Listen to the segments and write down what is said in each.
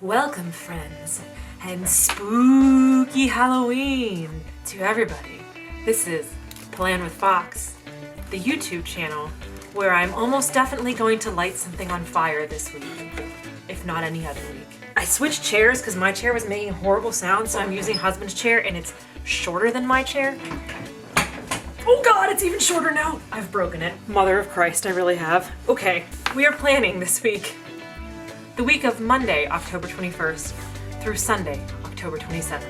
Welcome, friends, and spooky Halloween to everybody. This is Plan with Fox, the YouTube channel where I'm almost definitely going to light something on fire this week, if not any other week. I switched chairs because my chair was making horrible sounds, so I'm using husband's chair and it's shorter than my chair. Oh God, it's even shorter now. I've broken it. Mother of Christ, I really have. Okay, we are planning this week. The week of Monday, October 21st through Sunday, October 27th.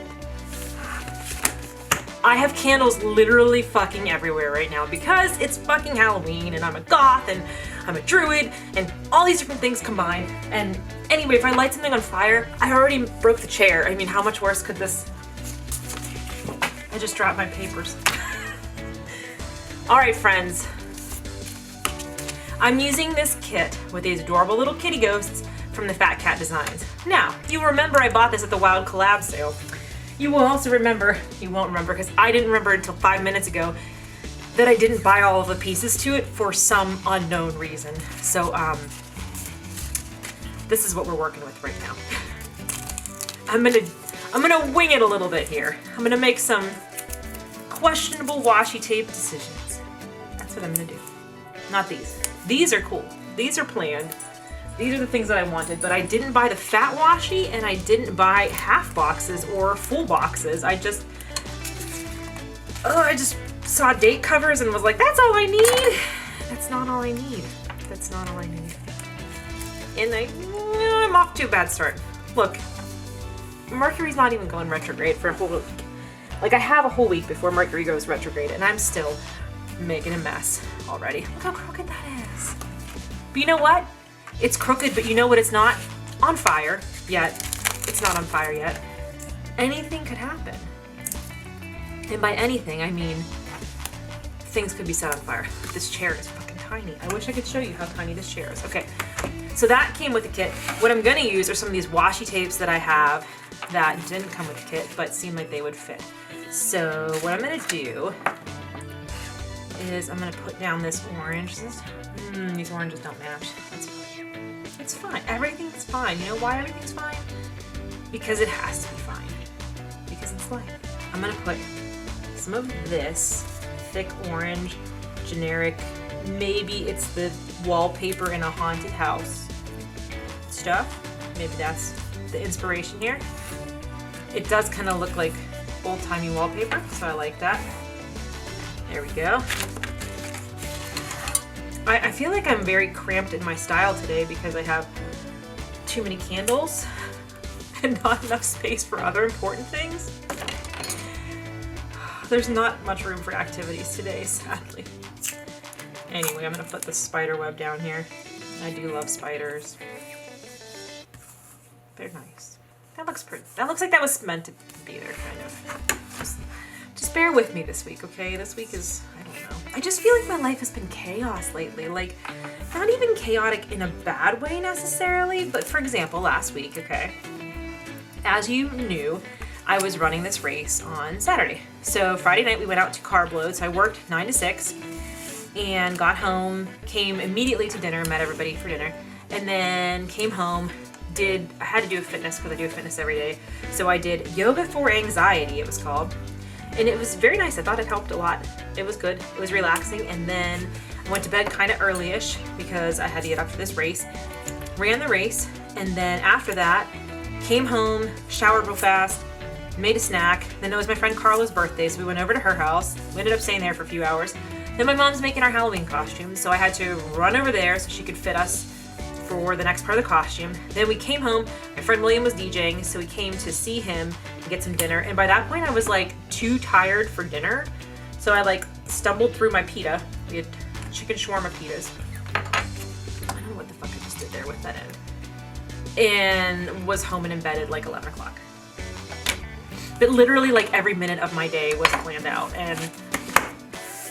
I have candles literally fucking everywhere right now because it's fucking Halloween and I'm a goth and I'm a druid and all these different things combined. And anyway, if I light something on fire, I already broke the chair. I mean, how much worse could this? I just dropped my papers. All right, friends. I'm using this kit with these adorable little kitty ghosts from the Fat Cat Designs. Now, you remember I bought this at the Wild Collab sale. You will also remember, you won't remember because I didn't remember until 5 minutes ago that I didn't buy all of the pieces to it for some unknown reason. So, this is what we're working with right now. I'm gonna wing it a little bit here. I'm gonna make some questionable washi tape decisions. That's what I'm gonna do. Not these. These are cool. These are planned. These are the things that I wanted, but I didn't buy the fat washi and I didn't buy half boxes or full boxes. I just saw date covers and was like, that's all I need. That's not all I need. That's not all I need. And I'm off to a bad start. Look, Mercury's not even going retrograde for a whole week. Like, I have a whole week before Mercury goes retrograde and I'm still making a mess already. Look how crooked that is. But you know what? It's crooked, but you know what? It's not on fire yet. It's not on fire yet. Anything could happen. And by anything, I mean things could be set on fire. This chair is fucking tiny. I wish I could show you how tiny this chair is. Okay, so that came with the kit. What I'm gonna use are some of these washi tapes that I have that didn't come with the kit, but seemed like they would fit. So what I'm gonna do is I'm gonna put down this orange. These oranges don't match. That's fine. It's fine. Everything's fine. You know why everything's fine? Because it has to be fine. Because it's life. I'm gonna put some of this thick orange, generic, maybe it's the wallpaper in a haunted house stuff. Maybe that's the inspiration here. It does kind of look like old-timey wallpaper, so I like that. There we go. I feel like I'm very cramped in my style today because I have too many candles and not enough space for other important things. There's not much room for activities today, sadly. Anyway, I'm gonna put the spider web down here. I do love spiders. They're nice. That looks pretty. That looks like that was meant to be there, kind of. Just bear with me this week, okay? This week is, I don't know. I just feel like my life has been chaos lately. Like, not even chaotic in a bad way necessarily, but for example, last week, okay? As you knew, I was running this race on Saturday. So Friday night we went out to carb load. So I worked 9 to 6 and got home, came immediately to dinner, met everybody for dinner, and then came home, I had to do a fitness because I do a fitness every day. So I did yoga for anxiety, it was called. And it was very nice. I thought it helped a lot. It was good. It was relaxing. And then I went to bed kind of early-ish because I had to get up for this race. Ran the race. And then after that, came home, showered real fast, made a snack. Then it was my friend Carla's birthday, so we went over to her house. We ended up staying there for a few hours. Then my mom's making our Halloween costumes, so I had to run over there so she could fit us for the next part of the costume. Then we came home. My friend William was DJing, so we came to see him and get some dinner. And by that point, I was like too tired for dinner, so I like stumbled through my pita. We had chicken shawarma pitas. I don't know what the fuck I just did there with that end. And was home and in bed at like 11 o'clock. But literally like every minute of my day was planned out, and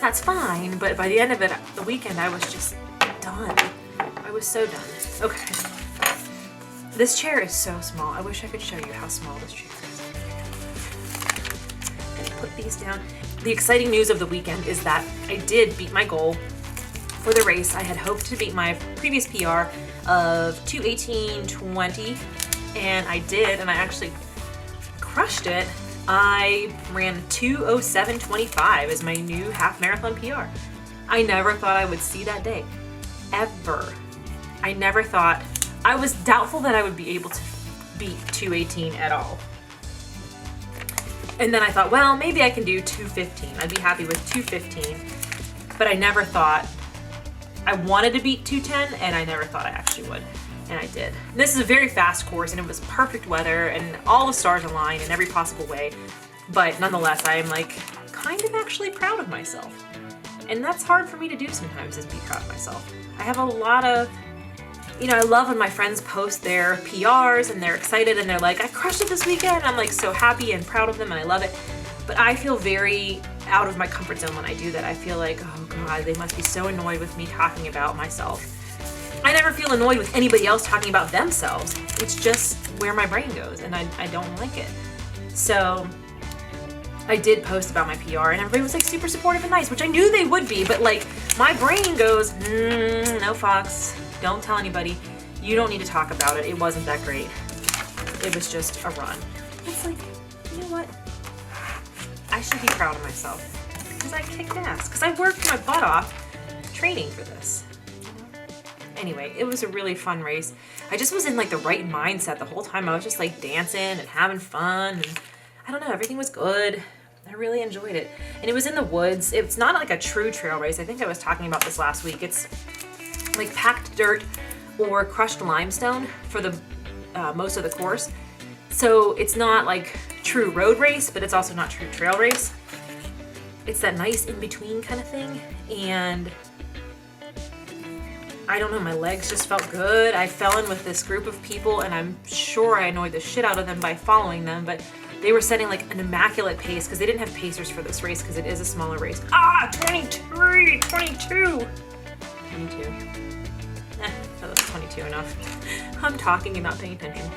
that's fine. But by the end of it, the weekend, I was just done. I was so done. Okay. This chair is so small. I wish I could show you how small this chair is. I'm gonna put these down. The exciting news of the weekend is that I did beat my goal for the race. I had hoped to beat my previous PR of 2:18:20 And I did, and I actually crushed it. I ran 2:07:25 as my new half marathon PR. I never thought I would see that day, ever. I never thought, I was doubtful that I would be able to beat 2:18 at all. And then I thought, well, maybe I can do 2:15. I'd be happy with 2:15. But I never thought, I wanted to beat 2:10, and I never thought I actually would. And I did. This is a very fast course, and it was perfect weather, and all the stars aligned in every possible way. But nonetheless, I am like kind of actually proud of myself. And that's hard for me to do sometimes, is be proud of myself. I have a lot of, I love when my friends post their PRs and they're excited and they're like, I crushed it this weekend. I'm like so happy and proud of them and I love it. But I feel very out of my comfort zone when I do that. I feel like, oh God, they must be so annoyed with me talking about myself. I never feel annoyed with anybody else talking about themselves. It's just where my brain goes, and I don't like it. So I did post about my PR, and everybody was like super supportive and nice, which I knew they would be, but like my brain goes, no Fox, don't tell anybody. You don't need to talk about it. It wasn't that great. It was just a run. It's like, you know what? I should be proud of myself because I kicked ass, because I worked my butt off training for this. Anyway, it was a really fun race. I just was in like the right mindset the whole time. I was just like dancing and having fun, and I don't know, everything was good. I really enjoyed it. And it was in the woods. It's not like a true trail race. I think I was talking about this last week. It's like packed dirt or crushed limestone for the most of the course. So it's not like true road race, but it's also not true trail race. It's that nice in-between kind of thing. And I don't know, my legs just felt good. I fell in with this group of people, and I'm sure I annoyed the shit out of them by following them, but they were setting like an immaculate pace because they didn't have pacers for this race because it is a smaller race. 22. 22. That was 22 enough. I'm talking and not paying attention.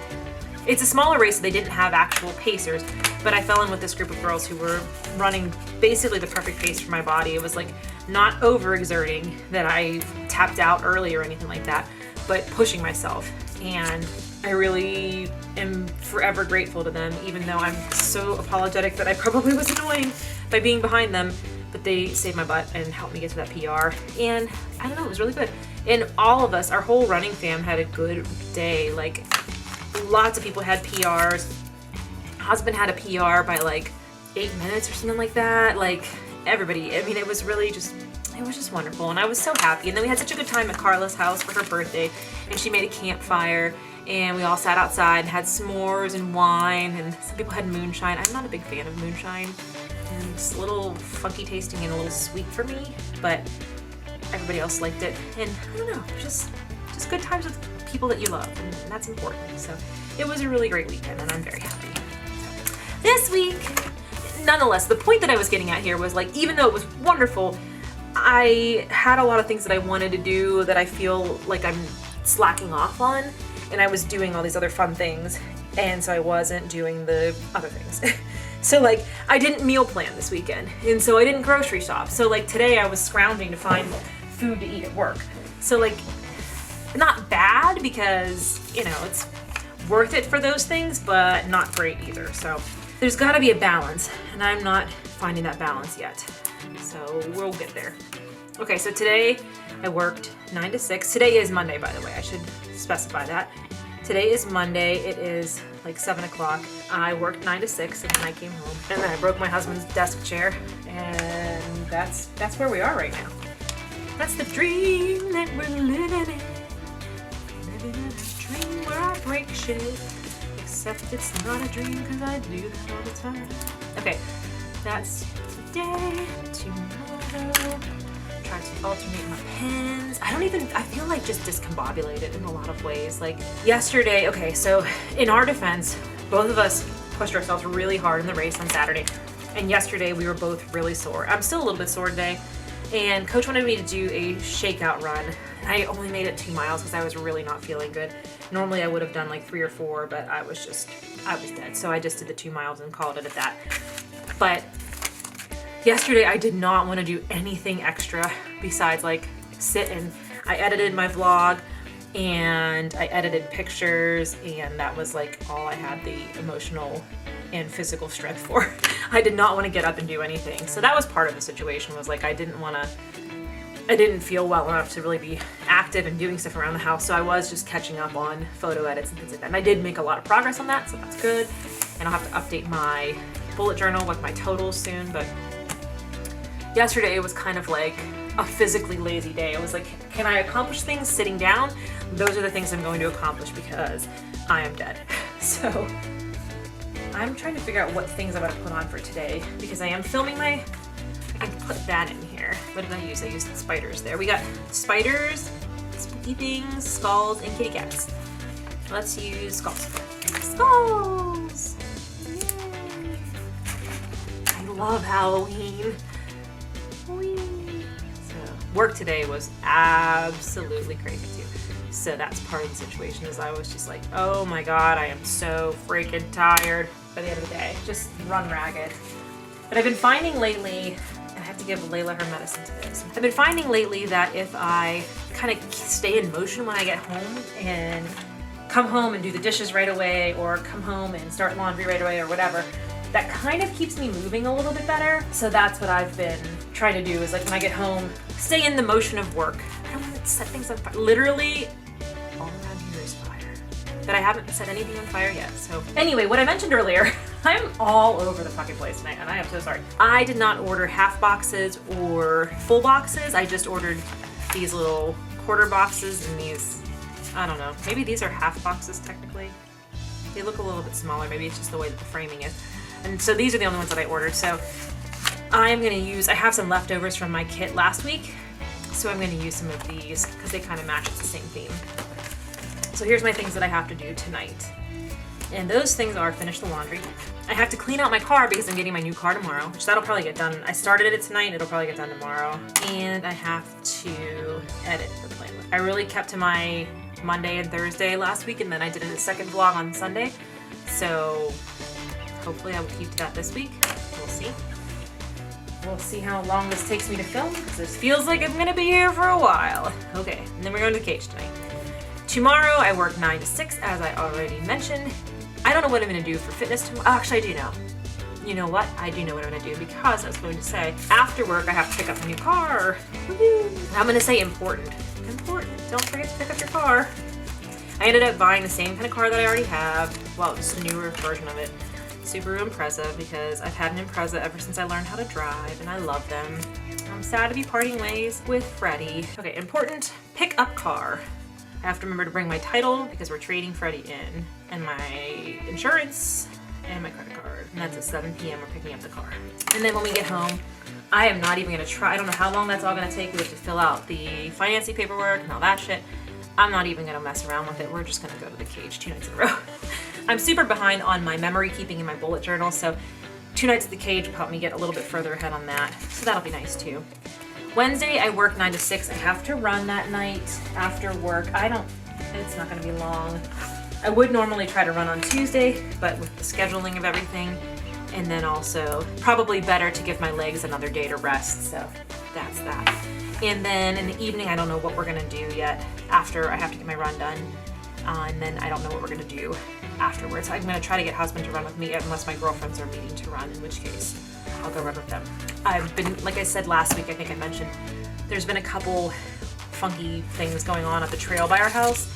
It's a smaller race, so they didn't have actual pacers, but I fell in with this group of girls who were running basically the perfect pace for my body. It was like not overexerting that I tapped out early or anything like that, but pushing myself. And I really am forever grateful to them, even though I'm so apologetic that I probably was annoying by being behind them, but they saved my butt and helped me get to that PR. And I don't know, it was really good. And all of us, our whole running fam had a good day. Like, lots of people had PRs. Husband had a PR by like 8 minutes or something like that. Like, everybody, I mean, it was really just, it was just wonderful. And I was so happy. And then we had such a good time at Carla's house for her birthday, and she made a campfire, and we all sat outside and had s'mores and wine, and some people had moonshine. I'm not a big fan of moonshine, and it's a little funky tasting and a little sweet for me, but everybody else liked it. And I don't know, just good times with people that you love, and that's important. So it was a really great weekend, and I'm very happy. This week, nonetheless, the point that I was getting at here was like, even though it was wonderful, I had a lot of things that I wanted to do that I feel like I'm slacking off on, and I was doing all these other fun things, and so I wasn't doing the other things. So like, I didn't meal plan this weekend, and so I didn't grocery shop. So like today I was scrounging to find food to eat at work. So like, not bad because, you know, it's worth it for those things, but not great either. So there's gotta be a balance, and I'm not finding that balance yet. So we'll get there. Okay, so today I worked 9 to 6. Today is Monday, by the way. I should specify that. Today is Monday. It is like 7 o'clock. I worked 9 to 6, and then I came home. And then I broke my husband's desk chair, and that's where we are right now. That's the dream that we're living in. Living in a dream where I break shit. Except it's not a dream because I do that all the time. Okay, that's today, tomorrow. Try to alternate my pens. I feel like just discombobulated in a lot of ways. Like yesterday, okay, so in our defense, both of us pushed ourselves really hard in the race on Saturday. And yesterday we were both really sore. I'm still a little bit sore today. And coach wanted me to do a shakeout run. I only made it 2 miles because I was really not feeling good. Normally I would have done like 3 or 4, but I was dead. So I just did the 2 miles and called it at that. But yesterday I did not want to do anything extra besides like sit, and I edited my vlog. and I edited pictures, and that was like all I had the emotional and physical strength for. I did not want to get up and do anything. So that was part of the situation, was like I didn't feel well enough to really be active and doing stuff around the house. So I was just catching up on photo edits and things like that. And I did make a lot of progress on that, so that's good. And I'll have to update my bullet journal with my totals soon. But yesterday it was kind of like a physically lazy day. I was like, can I accomplish things sitting down? Those are the things I'm going to accomplish because I am dead. So I'm trying to figure out what things I'm going to put on for today, because I am filming I can put that in here. What did I use? I used spiders there. We got spiders, spooky things, skulls, and kitty cats. Let's use skulls. Skulls! Yay. I love Halloween. So work today was absolutely crazy too. So that's part of the situation, is I was just like, oh my God, I am so freaking tired by the end of the day. Just run ragged. But I've been finding lately, and I have to give Layla her medicine to this. I've been finding lately that if I kind of stay in motion when I get home and come home and do the dishes right away, or come home and start laundry right away, or whatever, that kind of keeps me moving a little bit better. So that's what I've been trying to do, is like when I get home, stay in the motion of work. I don't want to set things on fire. Literally, all around here is fire. But I haven't set anything on fire yet. So anyway, what I mentioned earlier, I'm all over the fucking place tonight, and I am so sorry. I did not order half boxes or full boxes. I just ordered these little quarter boxes and these, I don't know, maybe these are half boxes technically. They look a little bit smaller. Maybe it's just the way that the framing is. And so these are the only ones that I ordered. So I have some leftovers from my kit last week. So I'm gonna use some of these because they kind of match the same theme. So here's my things that I have to do tonight. And those things are finish the laundry. I have to clean out my car because I'm getting my new car tomorrow, which that'll probably get done. I started it tonight, it'll probably get done tomorrow. And I have to edit the playlist. I really kept to my Monday and Thursday last week, and then I did a second vlog on Sunday. So hopefully I will keep to that this week. We'll see. We'll see how long this takes me to film, because this feels like I'm gonna be here for a while. Okay, and then we're going to the cage tonight. Tomorrow I work 9 to 6, as I already mentioned. I don't know what I'm gonna do for fitness tomorrow. Actually, I do know. You know what? I do know what I'm gonna do, because I was going to say, after work I have to pick up a new car. Woo-hoo. I'm gonna say important. Important. Don't forget to pick up your car. I ended up buying the same kind of car that I already have. Well, just a newer version of it. Subaru Impreza, because I've had an Impreza ever since I learned how to drive, and I love them. I'm sad to be parting ways with Freddie. Okay, important pickup car. I have to remember to bring my title because we're trading Freddie in, and my insurance, and my credit card. And that's at 7 p.m. we're picking up the car. And then when we get home, I am not even gonna try. I don't know how long that's all gonna take. We have to fill out the financing paperwork and all that shit. I'm not even gonna mess around with it. We're just gonna go to the cage 2 nights in a row. I'm super behind on my memory keeping in my bullet journal, so 2 nights at the cage will help me get a little bit further ahead on that. So that'll be nice too. Wednesday, I work 9 to 6. I have to run that night after work. It's not gonna be long. I would normally try to run on Tuesday, but with the scheduling of everything, and then also probably better to give my legs another day to rest, so that's that. And then in the evening, I don't know what we're gonna do yet after I have to get my run done. And then I don't know what we're gonna do afterwards. I'm gonna try to get husband to run with me unless my girlfriends are meeting to run, in which case I'll go run with them. I've been, like I said last week, I think I mentioned, there's been a couple funky things going on at the trail by our house.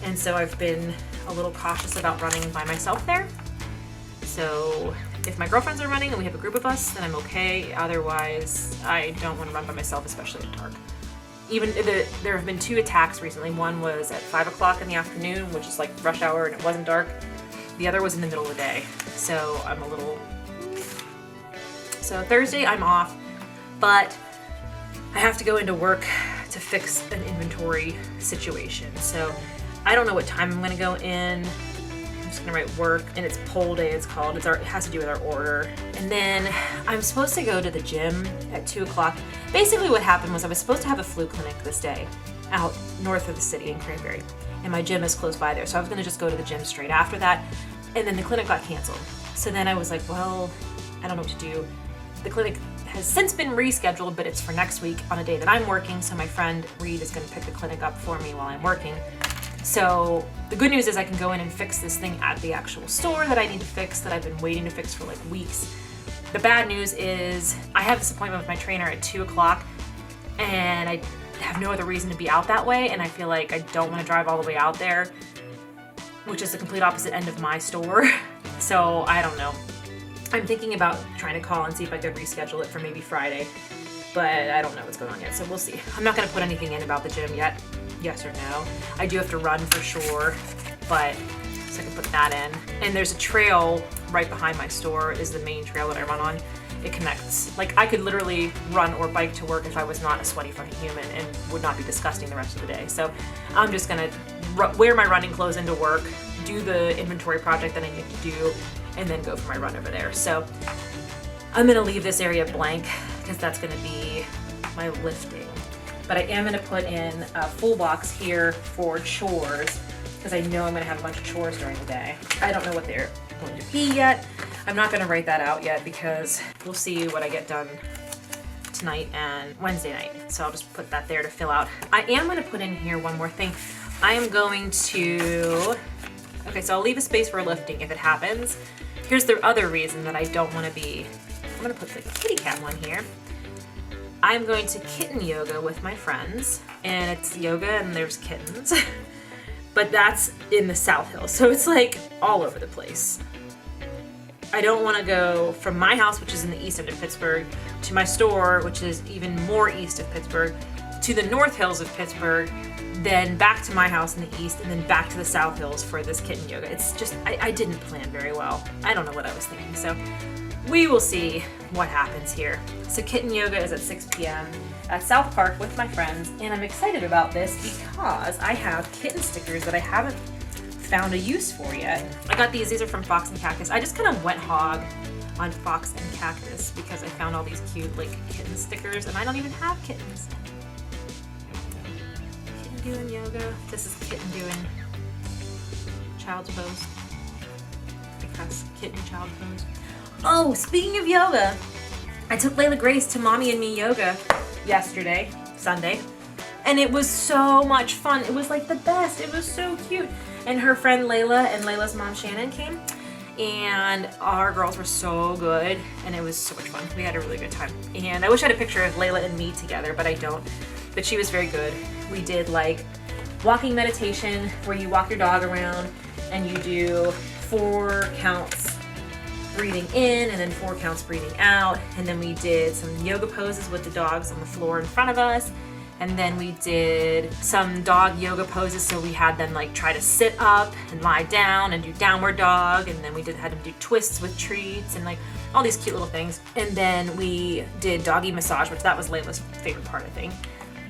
And so I've been a little cautious about running by myself there. So if my girlfriends are running and we have a group of us, then I'm okay. Otherwise, I don't want to run by myself, especially in the dark. Even there have been 2 attacks recently. One was at 5 o'clock in the afternoon, which is like rush hour, and it wasn't dark. The other was in the middle of the day. So I'm a little... So Thursday I'm off, but I have to go into work to fix an inventory situation. So I don't know what time I'm gonna go in. I'm just gonna write work, and it's poll day it's called. It has to do with our order. And then I'm supposed to go to the gym at 2 o'clock. Basically what happened was I was supposed to have a flu clinic this day out north of the city in Cranberry, and my gym is close by there. So I was gonna just go to the gym straight after that, and then the clinic got canceled. So then I was like, well, I don't know what to do. The clinic has since been rescheduled, but it's for next week on a day that I'm working. So my friend Reed is gonna pick the clinic up for me while I'm working. So the good news is I can go in and fix this thing at the actual store that I need to fix, that I've been waiting to fix for like weeks. The bad news is I have this appointment with my trainer at 2 o'clock and I have no other reason to be out that way, and I feel like I don't want to drive all the way out there, which is the complete opposite end of my store. So I don't know. I'm thinking about trying to call and see if I could reschedule it for maybe Friday, but I don't know what's going on yet, so we'll see. I'm not going to put anything in about the gym yet, yes or no. I do have to run for sure, but so I can put that in. And there's a trail right behind my store, is the main trail that I run on. It connects. Like, I could literally run or bike to work if I was not a sweaty fucking human and would not be disgusting the rest of the day. So I'm just gonna wear my running clothes into work, do the inventory project that I need to do, and then go for my run over there. So I'm gonna leave this area blank because that's gonna be my lifting. But I am gonna put in a full box here for chores because I know I'm gonna have a bunch of chores during the day. I don't know what they're going to be yet. I'm not gonna write that out yet because we'll see what I get done tonight and Wednesday night. So I'll just put that there to fill out. I am gonna put in here one more thing. I am going to, okay, so I'll leave a space for lifting if it happens. Here's the other reason that I don't wanna be, I'm gonna put the kitty cat one here. I'm going to kitten yoga with my friends, and it's yoga and there's kittens. But that's in the South Hills, so it's like all over the place. I don't want to go from my house, which is in the east end of Pittsburgh, to my store, which is even more east of Pittsburgh, to the North Hills of Pittsburgh, then back to my house in the east, and then back to the South Hills for this kitten yoga. It's just, I didn't plan very well. I don't know what I was thinking, so we will see what happens here. So kitten yoga is at 6 p.m. at South Park with my friends, and I'm excited about this because I have kitten stickers that I haven't found a use for yet. I got these are from Fox and Cactus. I just kind of went hog on Fox and Cactus because I found all these cute like kitten stickers, and I don't even have kittens. Kitten doing yoga. This is kitten doing child's pose. Because kitten child pose. Oh, speaking of yoga, I took Layla Grace to Mommy and Me yoga yesterday, Sunday, and it was so much fun. It was like the best. It was so cute. And her friend Layla and Layla's mom Shannon came, and our girls were so good, and it was so much fun. We had a really good time. And I wish I had a picture of Layla and me together, but I don't. But she was very good. We did like walking meditation where you walk your dog around and you do 4 counts breathing in and then 4 counts breathing out. And then we did some yoga poses with the dogs on the floor in front of us. And then we did some dog yoga poses, so we had them like try to sit up and lie down and do downward dog, and then we had them do twists with treats and like all these cute little things. And then we did doggy massage, which that was Layla's favorite part, I think.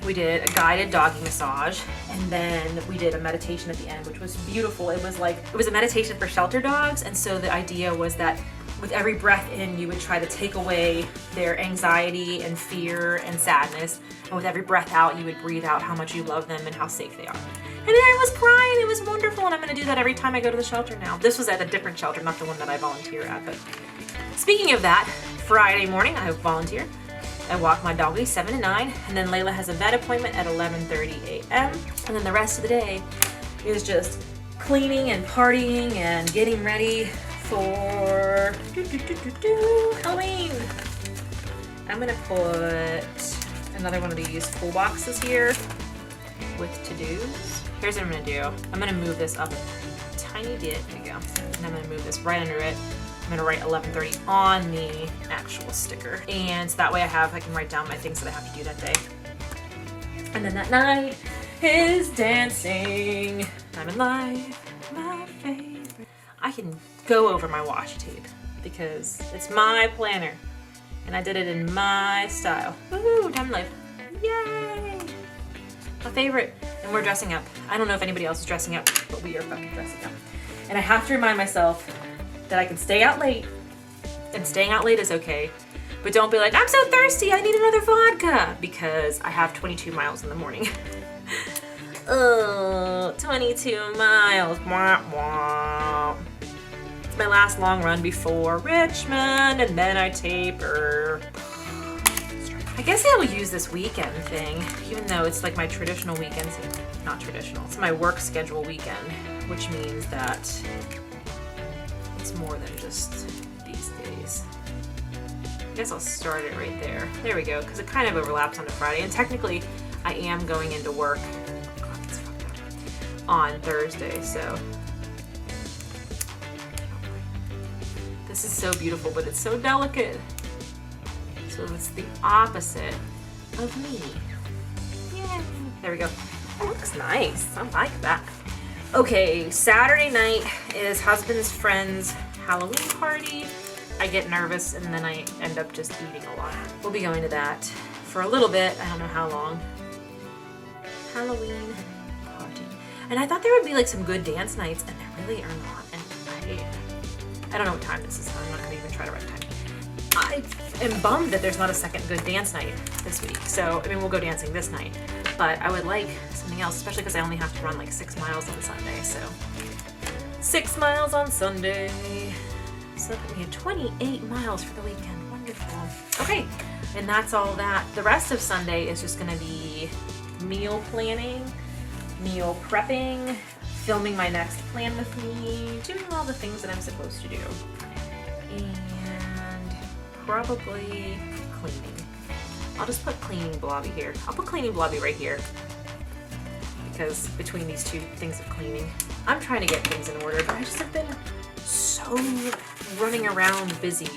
We did a guided doggy massage, and then we did a meditation at the end, which was beautiful. It was a meditation for shelter dogs, and so the idea was that with every breath in, you would try to take away their anxiety and fear and sadness. And with every breath out, you would breathe out how much you love them and how safe they are. And then I was crying. It was wonderful. And I'm going to do that every time I go to the shelter now. This was at a different shelter, not the one that I volunteer at. But speaking of that, Friday morning, I volunteer. I walk my doggies 7 to 9. And then Layla has a vet appointment at 11:30 a.m. And then the rest of the day is just cleaning and partying and getting ready for Halloween. I'm gonna put another one of these full boxes here with to-dos. Here's what I'm gonna do. I'm gonna move this up a tiny bit. There you go. And I'm gonna move this right under it. I'm gonna write 11:30 on the actual sticker. And so that way I can write down my things that I have to do that day. And then that night is dancing. I'm in life, my favorite. I can go over my washi tape because it's my planner and I did it in my style. Woohoo, time life. Yay! My favorite. And we're dressing up. I don't know if anybody else is dressing up, but we are fucking dressing up. And I have to remind myself that I can stay out late, and staying out late is okay, but don't be like, I'm so thirsty, I need another vodka, because I have 22 miles in the morning. Oh, 22 miles. Wah, wah. It's my last long run before Richmond, and then I taper. I guess I will use this weekend thing, even though it's like my traditional weekend. Not traditional, it's my work schedule weekend, which means that it's more than just these days. I guess I'll start it right there. There we go, because it kind of overlaps on a Friday, and technically I am going into work on Thursday, so this is so beautiful, but it's so delicate. So it's the opposite of me. Yay. There we go. That looks nice. I like that. Okay, Saturday night is husband's friend's Halloween party. I get nervous and then I end up just eating a lot. We'll be going to that for a little bit. I don't know how long. Halloween party. And I thought there would be like some good dance nights, and there really are not. And I don't know what time this is, so I'm not gonna even try to write time. I am bummed that there's not a second good dance night this week. So, I mean, we'll go dancing this night, but I would like something else, especially because I only have to run like 6 miles on Sunday. So 6 miles on Sunday. So that put me at 28 miles for the weekend. Wonderful. Okay, and that's all that. The rest of Sunday is just gonna be meal planning, meal prepping, filming my next plan with me, doing all the things that I'm supposed to do. And probably cleaning. I'll just put cleaning blobby here. I'll put cleaning blobby right here, because between these two things of cleaning, I'm trying to get things in order, but I just have been so running around busy.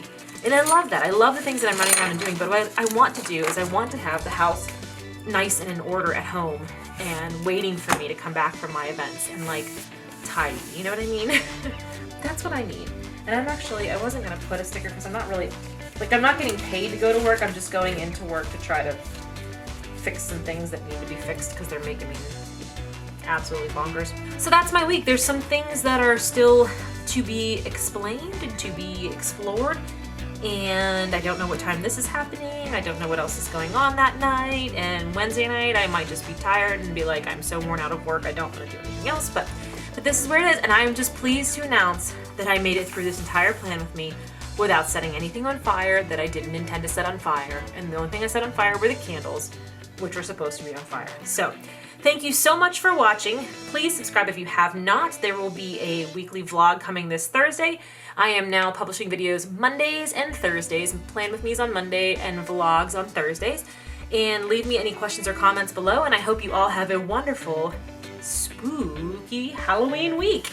And I love that. I love the things that I'm running around and doing, but what I want to do is I want to have the house nice and in order at home and waiting for me to come back from my events and like tidy, you know what I mean? That's what I need. And I wasn't gonna put a sticker because I'm not really, like, I'm not getting paid to go to work. I'm just going into work to try to fix some things that need to be fixed because they're making me absolutely bonkers. So that's my week. There's some things that are still to be explained and to be explored. And I don't know what time this is happening. I don't know what else is going on that night. And Wednesday night, I might just be tired and be like, I'm so worn out of work, I don't want to do anything else. But this is where it is. And I'm just pleased to announce that I made it through this entire plan with me without setting anything on fire that I didn't intend to set on fire. And the only thing I set on fire were the candles, which were supposed to be on fire. So thank you so much for watching. Please subscribe if you have not. There will be a weekly vlog coming this Thursday. I am now publishing videos Mondays and Thursdays. Plan with me's on Monday and vlogs on Thursdays. And leave me any questions or comments below. And I hope you all have a wonderful, spooky Halloween week.